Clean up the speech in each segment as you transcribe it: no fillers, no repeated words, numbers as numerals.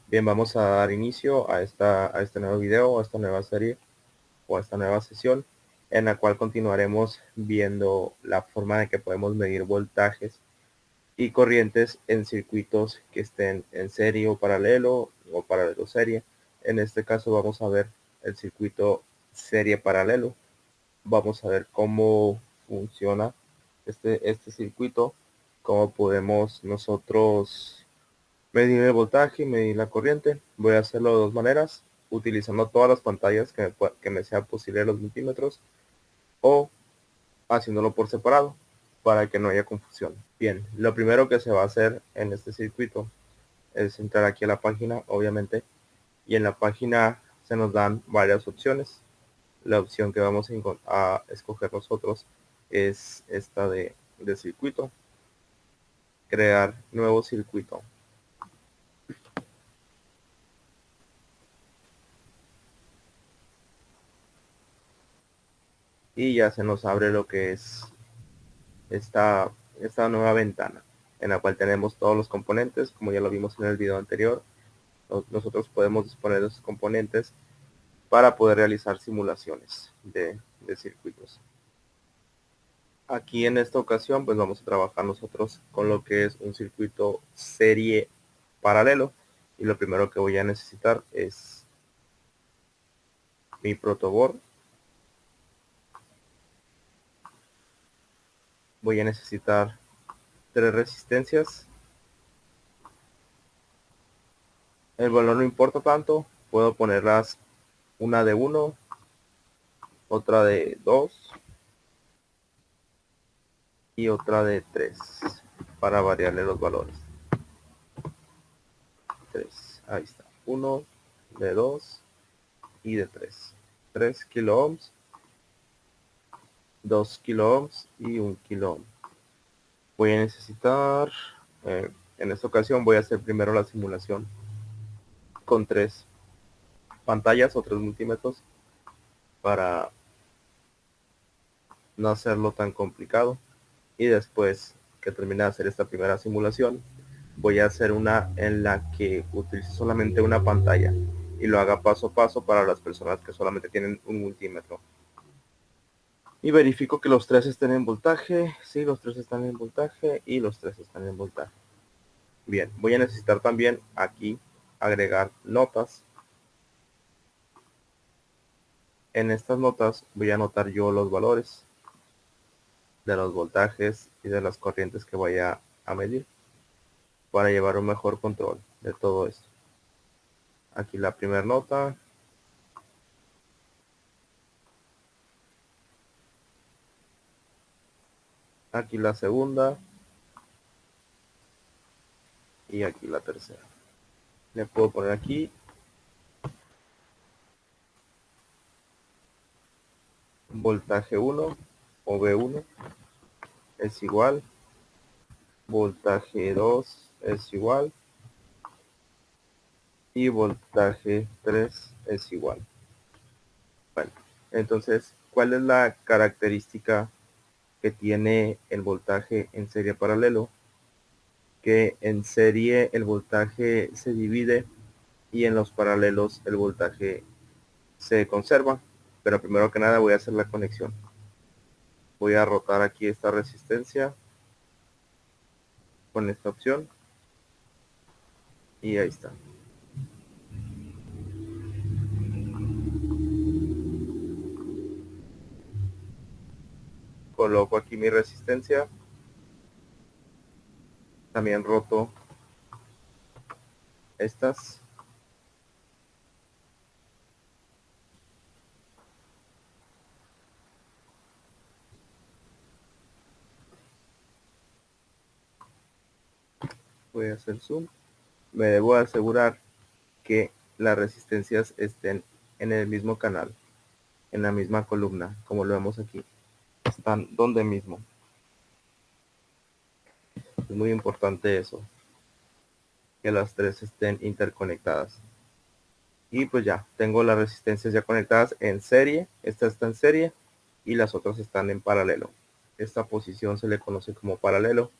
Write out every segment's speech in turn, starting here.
Bien, vamos a dar inicio a este nuevo video, a esta nueva serie o a esta nueva sesión en la cual continuaremos viendo la forma de que podemos medir voltajes y corrientes en circuitos que estén en serie o paralelo serie. En este caso vamos a ver el circuito serie paralelo. Vamos a ver cómo funciona este circuito, cómo podemos nosotros medir el voltaje y medir la corriente. Voy a hacerlo de dos maneras, utilizando todas las pantallas que me sea posible los multímetros o haciéndolo por separado para que no haya confusión. Bien, lo primero que se va a hacer en este circuito es entrar aquí a la página, obviamente, y en la página se nos dan varias opciones. La opción que vamos a escoger nosotros es esta de circuito, crear nuevo circuito. Y ya se nos abre lo que es esta nueva ventana en la cual tenemos todos los componentes, como ya lo vimos en el video anterior. Nosotros podemos disponer de esos componentes para poder realizar simulaciones de circuitos. Aquí en esta ocasión pues vamos a trabajar nosotros con lo que es un circuito serie paralelo, y lo primero que voy a necesitar es mi protoboard. Voy a necesitar 3 resistencias. El valor no importa tanto, puedo ponerlas una de 1, otra de 2 y otra de 3 para variarle los valores. 3, ahí está, 1 de 2 y de 3. 3 kilo ohms, 2 kilo ohms y 1 kilo ohm. Voy a necesitar, en esta ocasión voy a hacer primero la simulación con 3 pantallas o 3 multímetros para no hacerlo tan complicado, y después que termine de hacer esta primera simulación voy a hacer una en la que utilice solamente una pantalla y lo haga paso a paso para las personas que solamente tienen un multímetro. Y verifico que los 3 estén en voltaje. Sí, los 3 están en voltaje y los 3 están en voltaje. Bien, voy a necesitar también aquí agregar notas. En estas notas voy a anotar yo los valores de los voltajes y de las corrientes que vaya a medir para llevar un mejor control de todo esto. Aquí la primera nota. Aquí la segunda. Y aquí la tercera. Le puedo poner aquí voltaje 1 o V1 es igual, voltaje 2 es igual y voltaje 3 es igual. Bueno, entonces, ¿cuál es la característica que tiene el voltaje en serie paralelo? Que en serie el voltaje se divide y en los paralelos el voltaje se conserva. Pero primero que nada voy a hacer la conexión. Voy a rotar aquí esta resistencia con esta opción y ahí está. Coloco aquí mi resistencia. También roto estas. Voy a hacer zoom. Me debo asegurar que las resistencias estén en el mismo canal, en la misma columna, como lo vemos aquí. Están donde mismo. Es muy importante eso, que las 3 estén interconectadas. Y pues ya, tengo las resistencias ya conectadas en serie. Esta está en serie y las otras están en paralelo. Esta posición se le conoce como paralelo.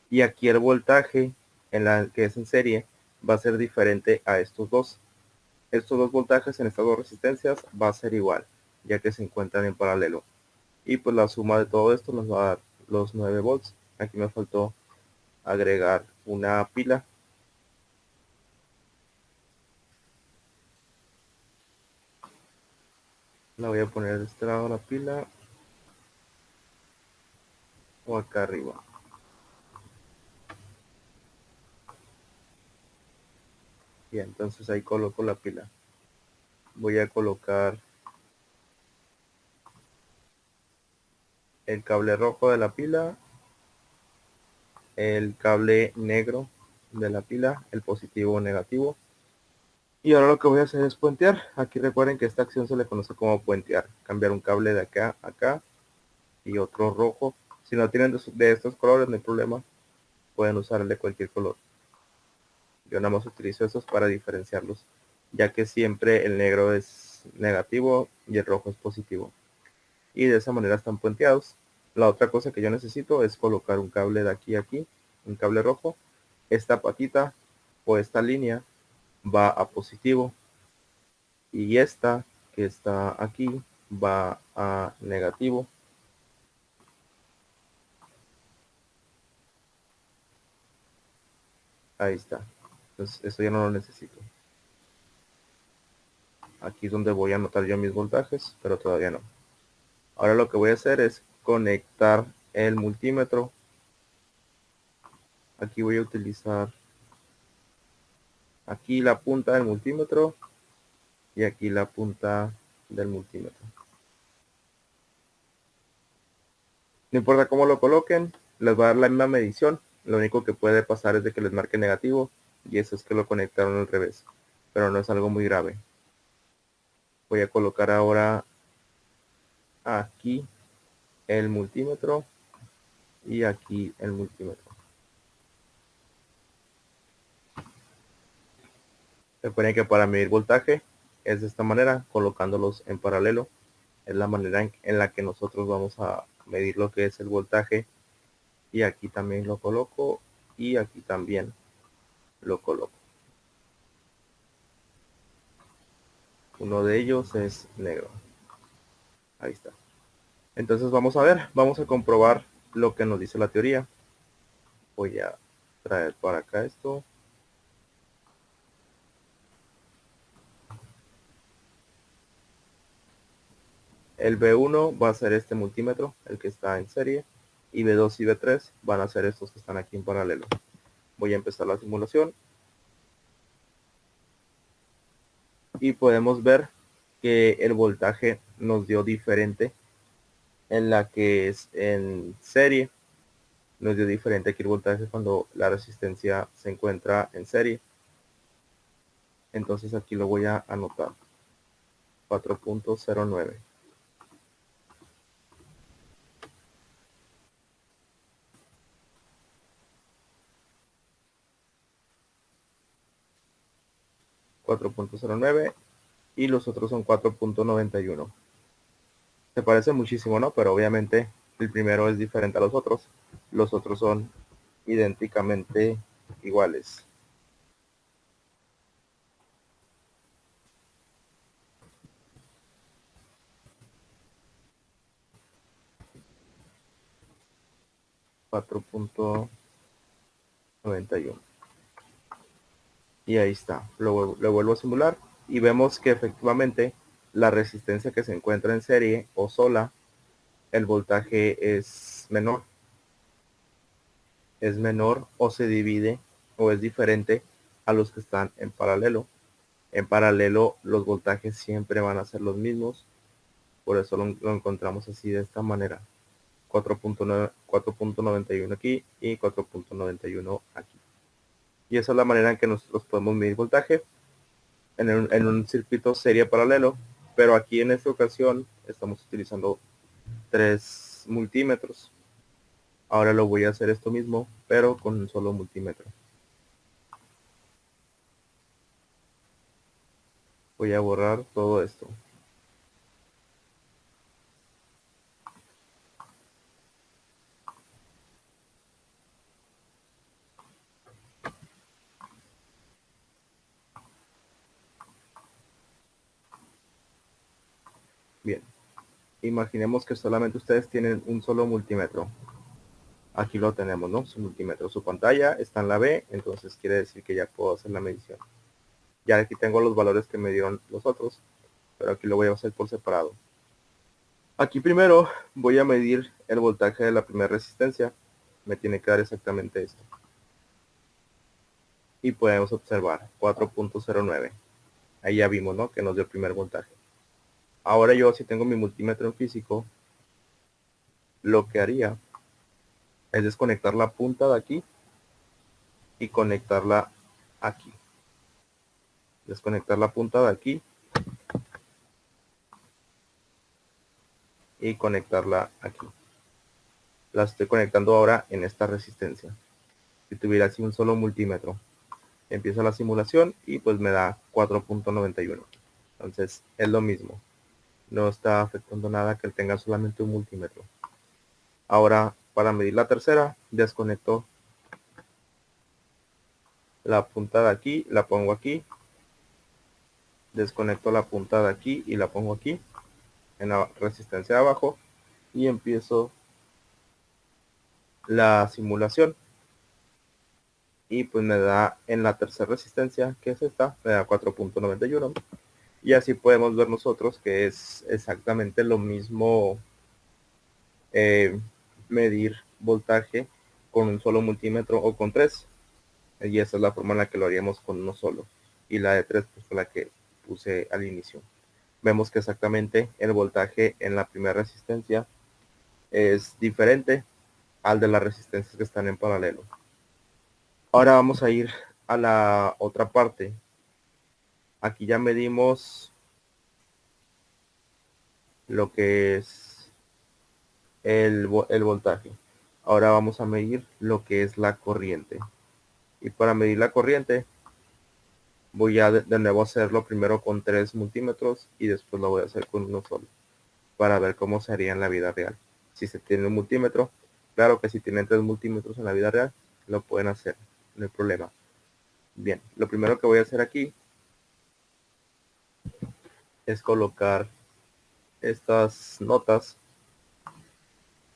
Y aquí el voltaje en la que es en serie va a ser diferente a estos dos. Estos dos voltajes en estas dos resistencias va a ser igual, ya que se encuentran en paralelo. Y pues la suma de todo esto nos va a dar los 9 volts. Aquí me faltó agregar una pila. La voy a poner de este lado la pila o acá arriba. Bien, entonces ahí coloco la pila. Voy a colocar el cable rojo de la pila, el cable negro de la pila, el positivo o negativo. Y ahora lo que voy a hacer es puentear. Aquí recuerden que esta acción se le conoce como puentear. Cambiar un cable de acá a acá y otro rojo. Si no tienen de estos colores, no hay problema. Pueden usar el de cualquier color. Yo nada más utilizo esos para diferenciarlos, ya que siempre el negro es negativo y el rojo es positivo. Y de esa manera están puenteados. La otra cosa que yo necesito es colocar un cable de aquí a aquí, un cable rojo. Esta patita o esta línea va a positivo y esta que está aquí va a negativo. Ahí está. Entonces esto ya no lo necesito. Aquí es donde voy a anotar yo mis voltajes, pero todavía no. Ahora lo que voy a hacer es conectar el multímetro. Aquí voy a utilizar aquí la punta del multímetro y aquí la punta del multímetro. No importa cómo lo coloquen, les va a dar la misma medición. Lo único que puede pasar es de que les marque negativo y eso es que lo conectaron al revés, pero no es algo muy grave. Voy a colocar ahora aquí el multímetro y aquí el multímetro. Recuerden que para medir voltaje es de esta manera, colocándolos en paralelo. Es la manera en la que nosotros vamos a medir lo que es el voltaje. Y aquí también lo coloco y aquí también lo coloco. Uno de ellos es negro. Ahí está. Entonces vamos a ver, vamos a comprobar lo que nos dice la teoría. Voy a traer para acá esto. El B1 va a ser este multímetro, el que está en serie, y B2 y B3 van a ser estos que están aquí en paralelo. Voy a empezar la simulación y podemos ver que el voltaje nos dio diferente en la que es en serie. Nos dio diferente aquí el voltaje cuando la resistencia se encuentra en serie. Entonces aquí lo voy a anotar. 4.09. 4.09 y los otros son 4.91. Se parece muchísimo, ¿no? Pero obviamente el primero es diferente a los otros. Los otros son idénticamente iguales. Cuatro punto noventa y uno. Y ahí está. Lo vuelvo a simular y vemos que efectivamente la resistencia que se encuentra en serie o sola, el voltaje es menor. Es menor o se divide o es diferente a los que están en paralelo. En paralelo los voltajes siempre van a ser los mismos, por eso lo encontramos así de esta manera. 4.91 aquí y 4.91 aquí. Y esa es la manera en que nosotros podemos medir voltaje en un circuito serie paralelo, pero aquí en esta ocasión estamos utilizando 3 multímetros. Ahora lo voy a hacer esto mismo, pero con un solo multímetro. Voy a borrar todo esto. Bien, imaginemos que solamente ustedes tienen un solo multímetro. Aquí lo tenemos, ¿no? Su multímetro, su pantalla está en la B, entonces quiere decir que ya puedo hacer la medición. Ya aquí tengo los valores que me dieron los otros, pero aquí lo voy a hacer por separado. Aquí primero voy a medir el voltaje de la primera resistencia. Me tiene que dar exactamente esto. Y podemos observar 4.09. Ahí ya vimos, ¿no? Que nos dio el primer voltaje. Ahora yo, si tengo mi multímetro en físico, lo que haría es desconectar la punta de aquí y conectarla aquí. Desconectar la punta de aquí y conectarla aquí. La estoy conectando ahora en esta resistencia. Si tuviera así un solo multímetro, empieza la simulación y pues me da 4.91. Entonces es lo mismo. No está afectando nada que él tenga solamente un multímetro. Ahora, para medir la tercera, desconecto la punta de aquí, la pongo aquí. Desconecto la punta de aquí y la pongo aquí, en la resistencia de abajo. Y empiezo la simulación. Y pues me da en la tercera resistencia, que es esta, me da 4.91. Y así podemos ver nosotros que es exactamente lo mismo medir voltaje con un solo multímetro o con tres. Y esa es la forma en la que lo haríamos con uno solo. Y la de tres pues fue la que puse al inicio. Vemos que exactamente el voltaje en la primera resistencia es diferente al de las resistencias que están en paralelo. Ahora vamos a ir a la otra parte. Aquí ya medimos lo que es el voltaje. Ahora vamos a medir lo que es la corriente. Y para medir la corriente voy a de nuevo hacerlo primero con 3 multímetros y después lo voy a hacer con uno solo, para ver cómo se haría en la vida real. Si se tiene un multímetro, claro que si tienen 3 multímetros en la vida real, lo pueden hacer, no hay problema. Bien, lo primero que voy a hacer aquí es colocar estas notas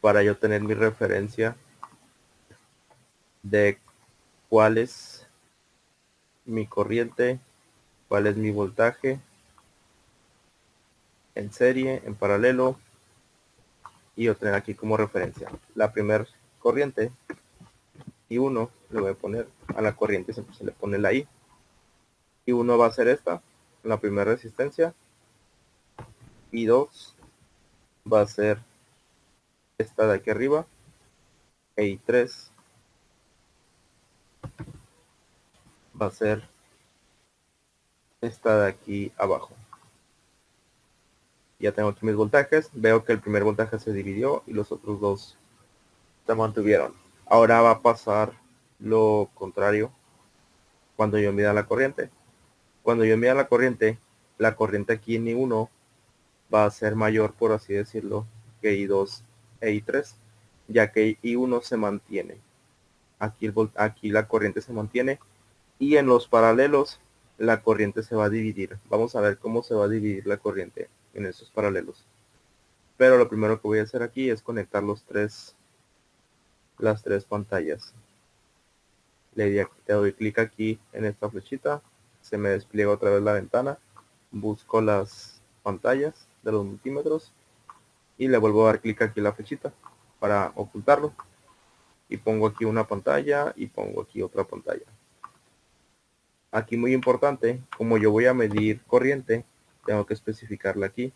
para yo tener mi referencia de cuál es mi corriente, cuál es mi voltaje en serie, en paralelo, y yo tener aquí como referencia la primera corriente. Y uno le voy a poner a la corriente, siempre se le pone la I. Y uno va a ser esta, la primera resistencia. Y 2 va a ser esta de aquí arriba. Y 3 va a ser esta de aquí abajo. Ya tengo aquí mis voltajes. Veo que el primer voltaje se dividió y los otros dos se mantuvieron. Ahora va a pasar lo contrario cuando yo mida la corriente. Cuando yo mida la corriente aquí en I1 va a ser mayor, por así decirlo, que I2 e I3, ya que I1 se mantiene. Aquí la corriente se mantiene y en los paralelos la corriente se va a dividir. Vamos a ver cómo se va a dividir la corriente en esos paralelos. Pero lo primero que voy a hacer aquí es conectar las tres pantallas. Le doy clic aquí en esta flechita, se me despliega otra vez la ventana, busco las pantallas de los multímetros y le vuelvo a dar clic aquí en la flechita para ocultarlo, y pongo aquí una pantalla y pongo aquí otra pantalla. Aquí muy importante, como yo voy a medir corriente, tengo que especificarla aquí.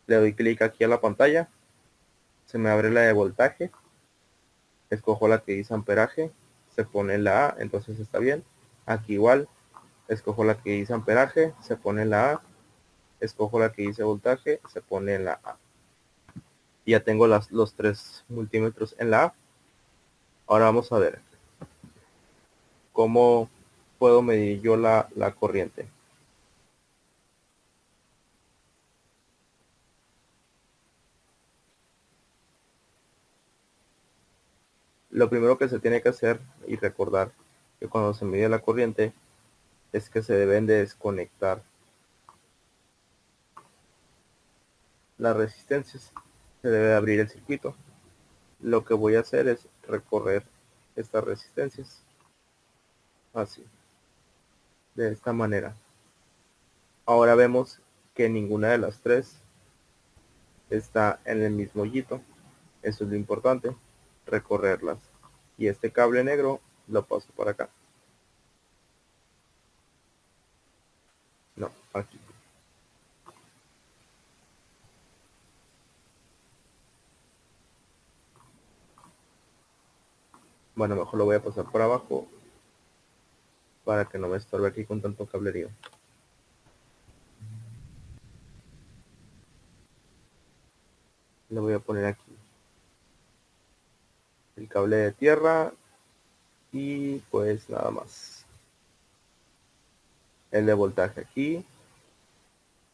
Le doy clic aquí a la pantalla, se me abre la de voltaje, escojo la que dice amperaje, se pone la A, entonces está bien. Aquí igual, escojo la que dice amperaje, se pone la A, escojo la que dice voltaje, se pone la A. Ya tengo los 3 multímetros en la A. Ahora vamos a ver cómo puedo medir yo la corriente. Lo primero que se tiene que hacer y recordar que cuando se mide la corriente es que se deben de desconectar las resistencias. Se debe abrir el circuito. Lo que voy a hacer es recorrer estas resistencias así, de esta manera. Ahora vemos que ninguna de las tres está en el mismo hoyito. Eso es lo importante, recorrerlas. Y este cable negro lo paso para acá. No, aquí. Bueno, mejor lo voy a pasar por abajo para que no me estorbe aquí con tanto cablerío. Le voy a poner aquí el cable de tierra y pues nada más. El de voltaje aquí.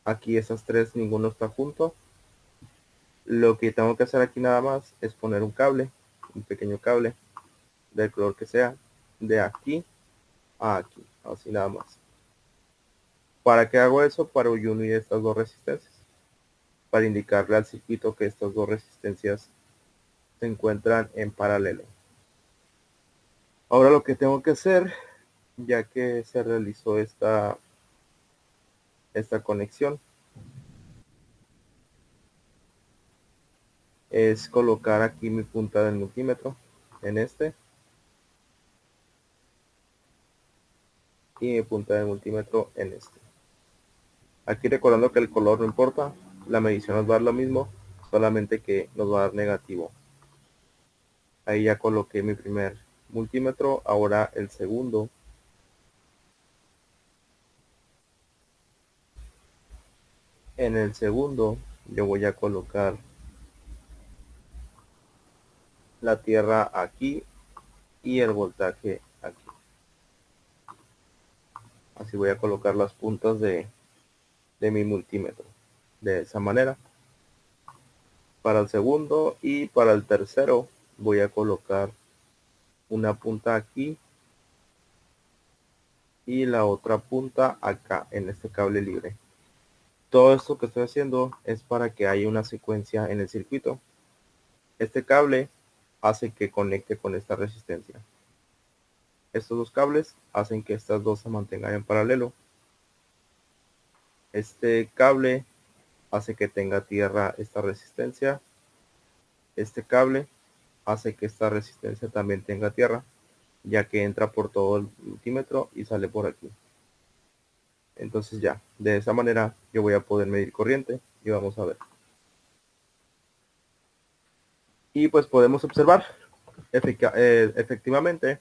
Aquí esas tres, ninguno está junto. Lo que tengo que hacer aquí nada más es poner un cable, un pequeño cable, del color que sea, de aquí a aquí, así nada más. ¿Para qué hago eso? Para unir estas dos resistencias, para indicarle al circuito que estas dos resistencias se encuentran en paralelo. Ahora lo que tengo que hacer, ya que se realizó esta conexión, es colocar aquí mi punta del multímetro en este y mi punta del multímetro en este. Aquí recordando que el color no importa, la medición nos va a dar lo mismo, solamente que nos va a dar negativo. Ahí ya coloqué mi primer multímetro, ahora el segundo. En el segundo yo voy a colocar la tierra aquí y el voltaje aquí. Así voy a colocar las puntas de mi multímetro. De esa manera. Para el segundo y para el tercero voy a colocar una punta aquí y la otra punta acá en este cable libre. Todo esto que estoy haciendo es para que haya una secuencia en el circuito. Este cable hace que conecte con esta resistencia. Estos dos cables hacen que estas dos se mantengan en paralelo. Este cable hace que tenga tierra esta resistencia. Este cable hace que esta resistencia también tenga tierra, ya que entra por todo el multímetro y sale por aquí. Entonces ya, de esa manera yo voy a poder medir corriente y vamos a ver. Y pues podemos observar efectivamente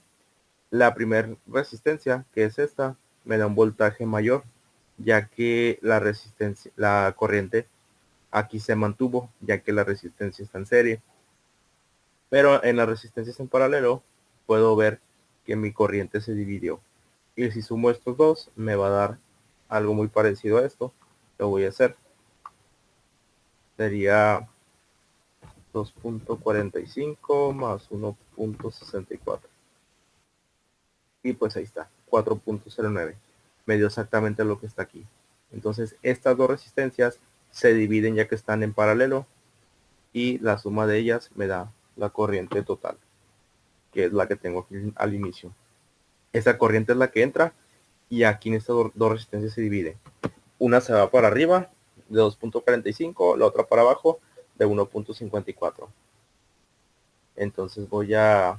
la primera resistencia, que es esta, me da un voltaje mayor, ya que la corriente aquí se mantuvo, ya que la resistencia está en serie. Pero en las resistencias en paralelo puedo ver que mi corriente se dividió. Y si sumo estos dos, me va a dar algo muy parecido a esto. Lo voy a hacer. Sería 2.45 más 1.64. Y pues ahí está, 4.09. Me dio exactamente lo que está aquí. Entonces estas dos resistencias se dividen ya que están en paralelo y la suma de ellas me da la corriente total, que es la que tengo aquí al inicio. Esa corriente es la que entra y aquí en estas dos resistencias se divide. Una se va para arriba de 2.45, la otra para abajo de 1.54. Entonces voy a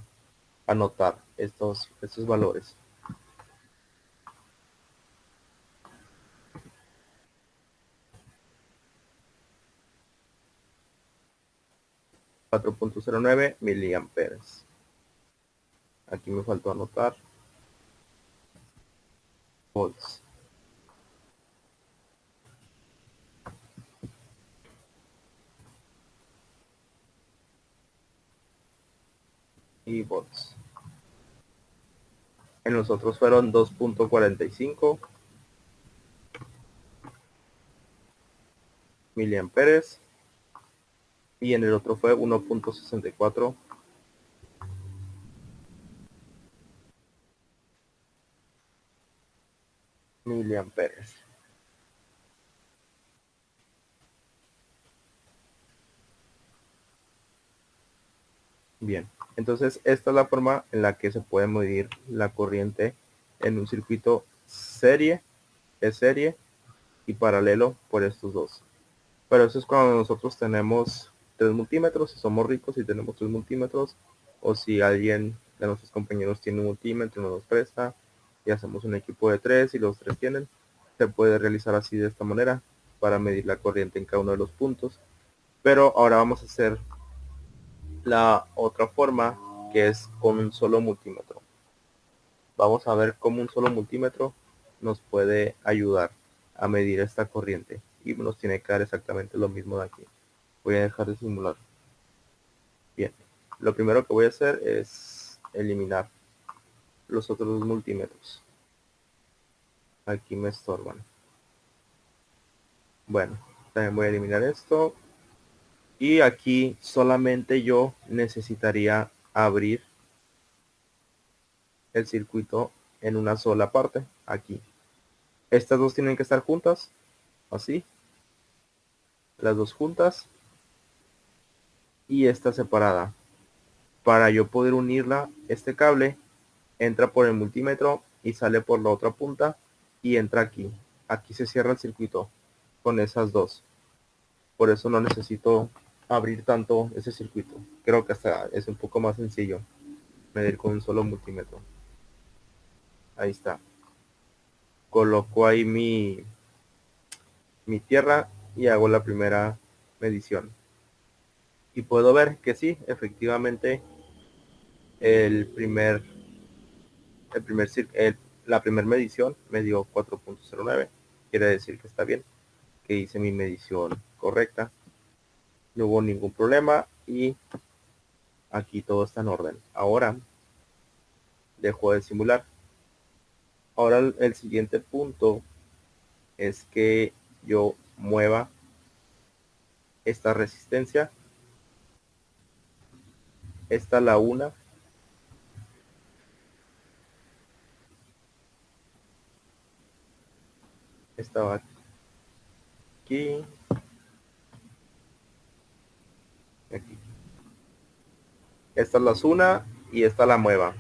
anotar estos valores. 4.09 miliamperes. Aquí me faltó anotar volts. Y volts. En los otros fueron 2.45 miliamperes y en el otro fue 1.64 miliamperes. Bien, entonces esta es la forma en la que se puede medir la corriente en un circuito serie y paralelo por estos dos. Pero eso es cuando nosotros tenemos 3 multímetros, si somos ricos y tenemos 3 multímetros, o si alguien de nuestros compañeros tiene un multímetro y nos los presta, y hacemos un equipo de 3 y los 3 tienen, se puede realizar así de esta manera para medir la corriente en cada uno de los puntos. Pero ahora vamos a hacer la otra forma, que es con un solo multímetro. Vamos a ver cómo un solo multímetro nos puede ayudar a medir esta corriente, y nos tiene que dar exactamente lo mismo de aquí. Voy a dejar de simular. Bien, lo primero que voy a hacer es eliminar los otros dos multímetros. Aquí me estorban. Bueno, también voy a eliminar esto. Y aquí solamente yo necesitaría abrir el circuito en una sola parte. Aquí. Estas dos tienen que estar juntas. Así. Las dos juntas. Y esta separada. Para yo poder unirla, este cable entra por el multímetro y sale por la otra punta y entra aquí. Aquí se cierra el circuito con esas dos. Por eso no necesito abrir tanto ese circuito. Creo que hasta es un poco más sencillo medir con un solo multímetro. Ahí está. Coloco ahí mi tierra y hago la primera medición. Y puedo ver que sí, efectivamente el primer, la primera medición me dio 4.09. Quiere decir que está bien, que hice mi medición correcta. No hubo ningún problema y aquí todo está en orden. Ahora dejo de simular. Ahora el siguiente punto es que yo mueva esta resistencia. Esta la una. Esta va aquí. Aquí. Esta la una y esta la mueva,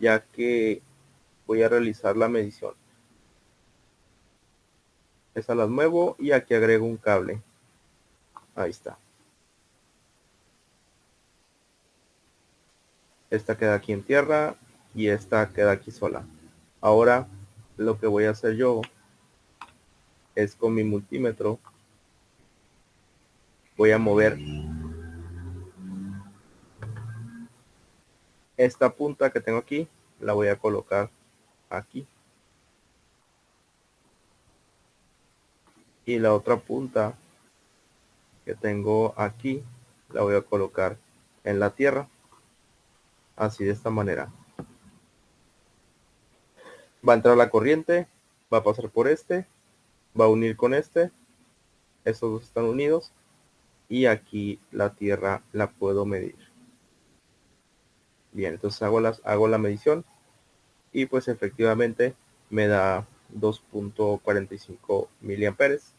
ya que voy a realizar la medición. Esta las muevo y aquí agrego un cable. Ahí está. Esta queda aquí en tierra y esta queda aquí sola. Ahora lo que voy a hacer yo es con mi multímetro voy a mover esta punta que tengo aquí, la voy a colocar aquí. Y la otra punta que tengo aquí, la voy a colocar en la tierra. Así de esta manera. Va a entrar la corriente, va a pasar por este, va a unir con este. Estos dos están unidos. Y aquí la tierra la puedo medir. Bien, entonces hago la medición. Y pues efectivamente me da 2.45 miliamperes,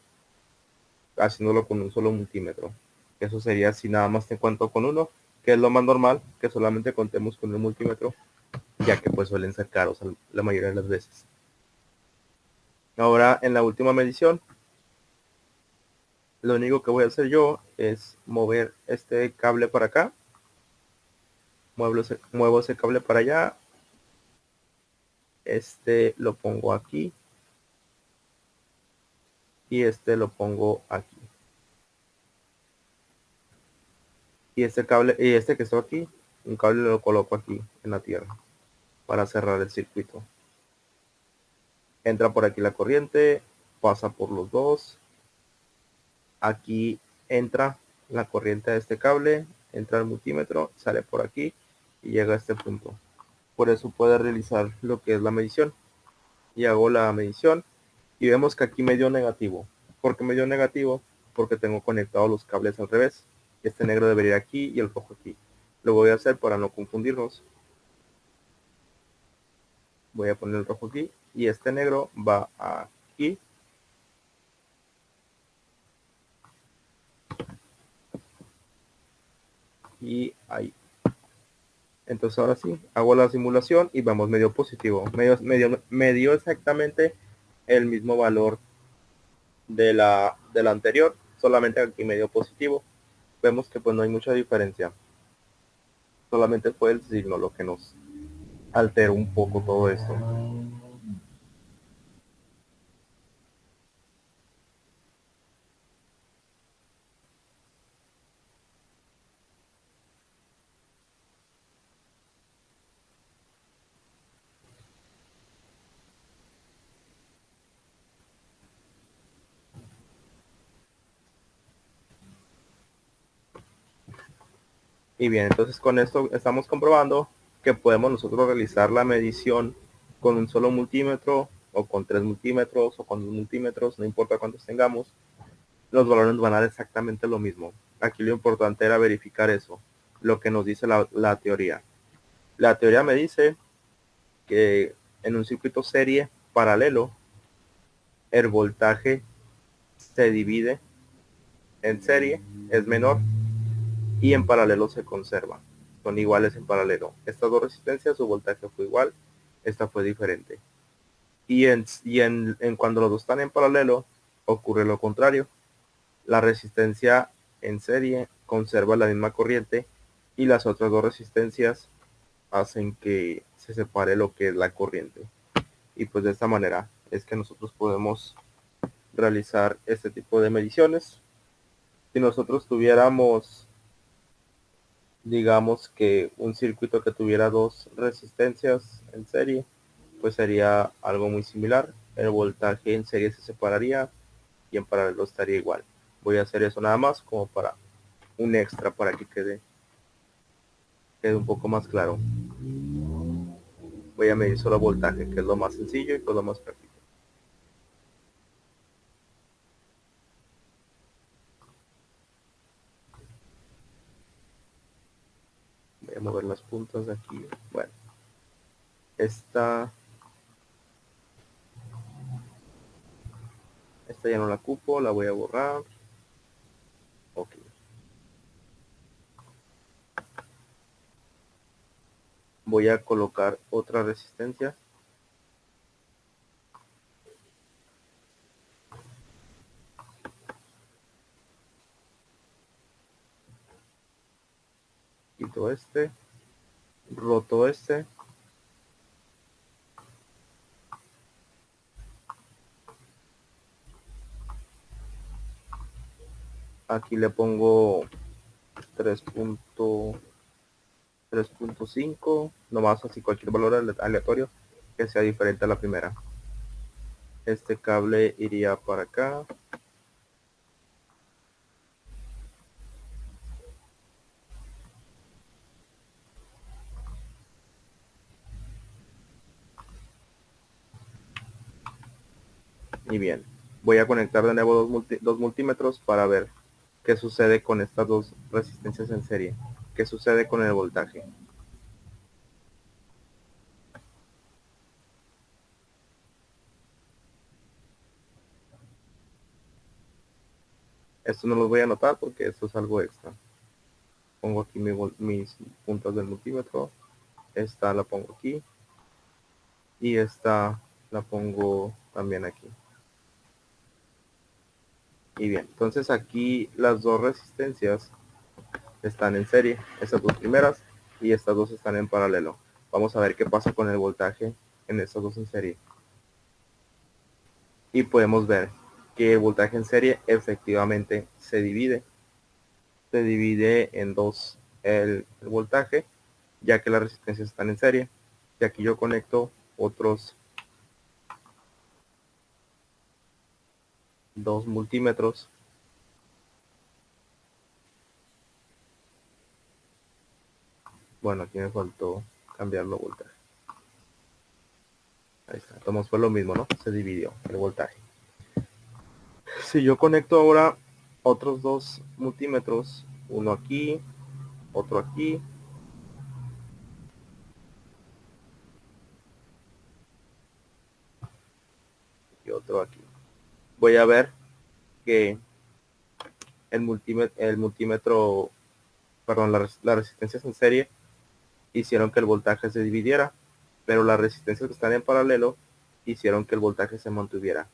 haciéndolo con un solo multímetro. Eso sería si nada más te cuento con uno, que es lo más normal, que solamente contemos con un multímetro, ya que pues suelen ser caros la mayoría de las veces. Ahora en la última medición, lo único que voy a hacer yo es mover este cable para acá, muevo ese cable para allá, este lo pongo aquí y este lo pongo aquí. Y este que está aquí, un cable lo coloco aquí en la tierra para cerrar el circuito. Entra por aquí la corriente, pasa por los dos. Aquí entra la corriente de este cable, entra el multímetro, sale por aquí y llega a este punto. Por eso puede realizar lo que es la medición. Y hago la medición y vemos que aquí me dio negativo. ¿Por qué me dio negativo? Porque tengo conectados los cables al revés. Este negro debería ir aquí y el rojo aquí. Lo voy a hacer para no confundirnos. Voy a poner el rojo aquí y este negro va aquí. y ahí. Entonces ahora sí, hago la simulación y vamos medio positivo, medio exactamente el mismo valor de la anterior, solamente aquí medio positivo. Vemos que pues no hay mucha diferencia, solamente fue el signo lo que nos alteró un poco todo esto. Y bien, entonces con esto estamos comprobando que podemos nosotros realizar la medición con un solo multímetro o con 3 multímetros o con 2 multímetros, no importa cuántos tengamos, los valores van a dar exactamente lo mismo. Aquí lo importante era verificar eso, lo que nos dice la teoría. La teoría me dice que en un circuito serie paralelo, el voltaje se divide en serie, es menor, y en paralelo se conserva. Son iguales en paralelo. Estas dos resistencias, su voltaje fue igual, esta fue diferente. En cuando los dos están en paralelo, ocurre lo contrario. La resistencia en serie conserva la misma corriente y las otras dos resistencias hacen que se separe lo que es la corriente. Y pues de esta manera es que nosotros podemos realizar este tipo de mediciones. Si nosotros tuviéramos, digamos que un circuito que tuviera dos resistencias en serie, pues sería algo muy similar. El voltaje en serie se separaría y en paralelo estaría igual. Voy a hacer eso nada más como para un extra para que quede un poco más claro. Voy a medir solo voltaje, que es lo más sencillo y pues lo más práctico. Voy a mover las puntas de aquí. Bueno, esta ya no la ocupo, la voy a borrar. Ok. Voy a colocar otra resistencia. Quito este, roto este. Aquí le pongo 3.5, nomás así cualquier valor aleatorio que sea diferente a la primera. Este cable iría para acá. Y bien, voy a conectar de nuevo dos multímetros para ver qué sucede con estas dos resistencias en serie, qué sucede con el voltaje. Esto no los voy a anotar porque esto es algo extra. Pongo aquí mis puntas del multímetro, esta la pongo aquí y esta la pongo también aquí. Y bien, entonces aquí las dos resistencias están en serie, estas dos primeras y estas dos están en paralelo. Vamos a ver qué pasa con el voltaje en estas dos en serie. Y podemos ver que el voltaje en serie efectivamente se divide en dos el voltaje, ya que las resistencias están en serie. Y aquí yo conecto otros dos multímetros. Bueno, aquí me faltó cambiar los voltaje. Ahí está, tomamos fue lo mismo, ¿no? Se dividió el voltaje. Si yo conecto ahora otros dos multímetros, uno aquí, otro aquí y otro aquí, voy a ver que el multímetro perdón, las resistencias en serie hicieron que el voltaje se dividiera, pero las resistencias que están en paralelo hicieron que el voltaje se mantuviera.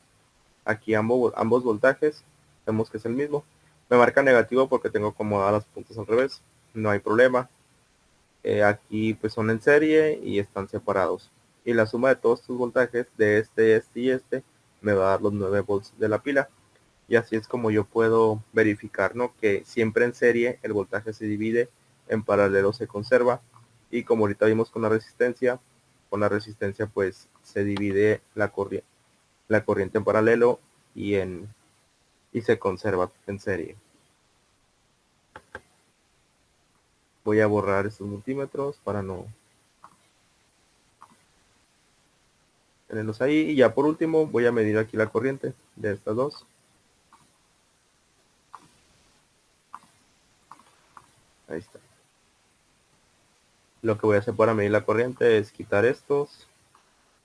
Aquí ambos voltajes vemos que es el mismo. Me marca negativo porque tengo acomodadas las puntas al revés, no hay problema. Aquí pues son en serie y están separados, y la suma de todos estos voltajes de este y este me va a dar los 9 volts de la pila. Y así es como yo puedo verificar, ¿no?, que siempre en serie el voltaje se divide, en paralelo se conserva, y como ahorita vimos con la resistencia pues se divide la corriente en paralelo y se conserva en serie. Voy a borrar estos multímetros para no tenerlos ahí, y ya por último voy a medir aquí la corriente de estas dos. Ahí está. Lo que voy a hacer para medir la corriente es quitar estos,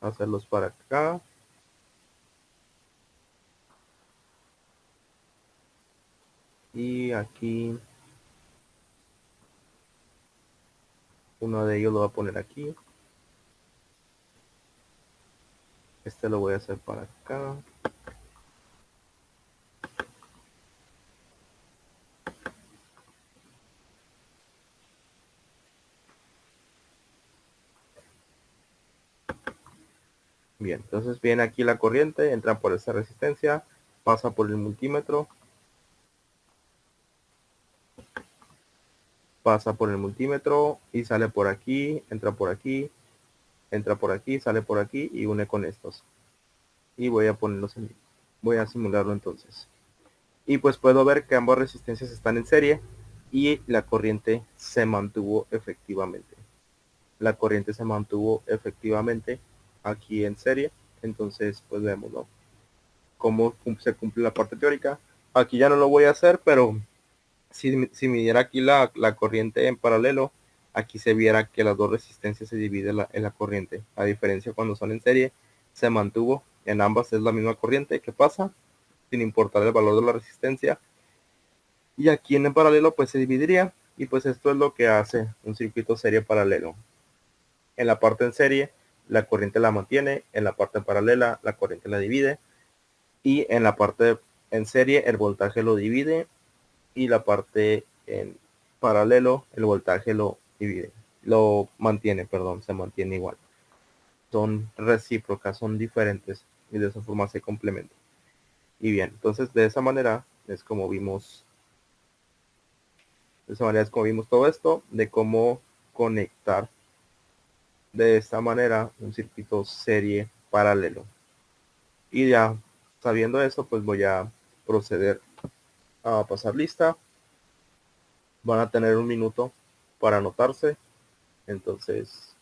hacerlos para acá, y aquí uno de ellos lo voy a poner aquí, este lo voy a hacer para acá, bien. Entonces viene aquí la corriente, entra por esta resistencia, pasa por el multímetro, y sale por aquí, entra por aquí, sale por aquí y une con estos. Y voy a ponerlos voy a simularlo entonces. Y pues puedo ver que ambas resistencias están en serie y la corriente se mantuvo efectivamente. La corriente se mantuvo efectivamente aquí en serie. Entonces pues vemos, ¿no?, cómo se cumple la parte teórica. Aquí ya no lo voy a hacer, pero si midiera aquí la corriente en paralelo, aquí se viera que las dos resistencias se dividen en la corriente. A diferencia cuando son en serie, se mantuvo, en ambas es la misma corriente que pasa, sin importar el valor de la resistencia. Y aquí en el paralelo pues se dividiría, y pues esto es lo que hace un circuito serie paralelo. En la parte en serie, la corriente la mantiene, en la parte paralela, la corriente la divide, y en la parte en serie, el voltaje lo divide, y la parte en paralelo, el voltaje lo divide, lo mantiene, perdón, se mantiene igual. Son recíprocas, son diferentes, y de esa forma se complementan. Y bien, entonces de esa manera es como vimos, todo esto, de cómo conectar de esta manera un circuito serie paralelo. Y ya sabiendo eso, pues voy a proceder a pasar lista. Van a tener un minuto para anotarse, entonces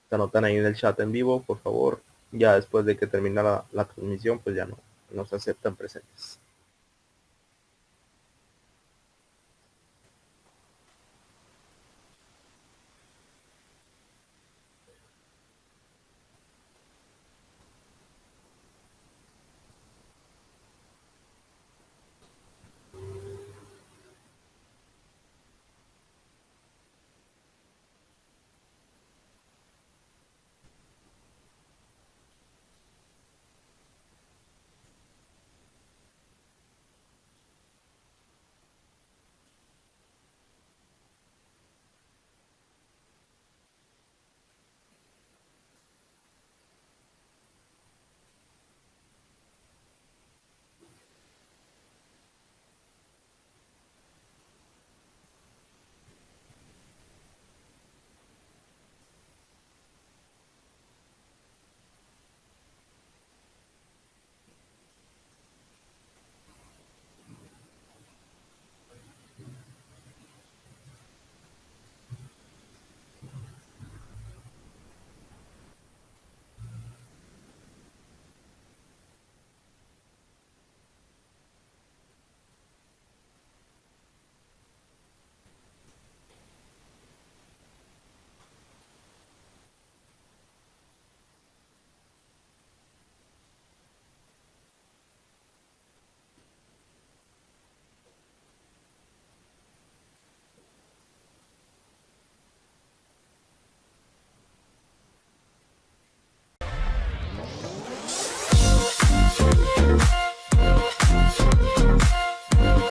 se anotan ahí en el chat en vivo, por favor. Ya después de que termina la transmisión, pues ya no se aceptan presentes.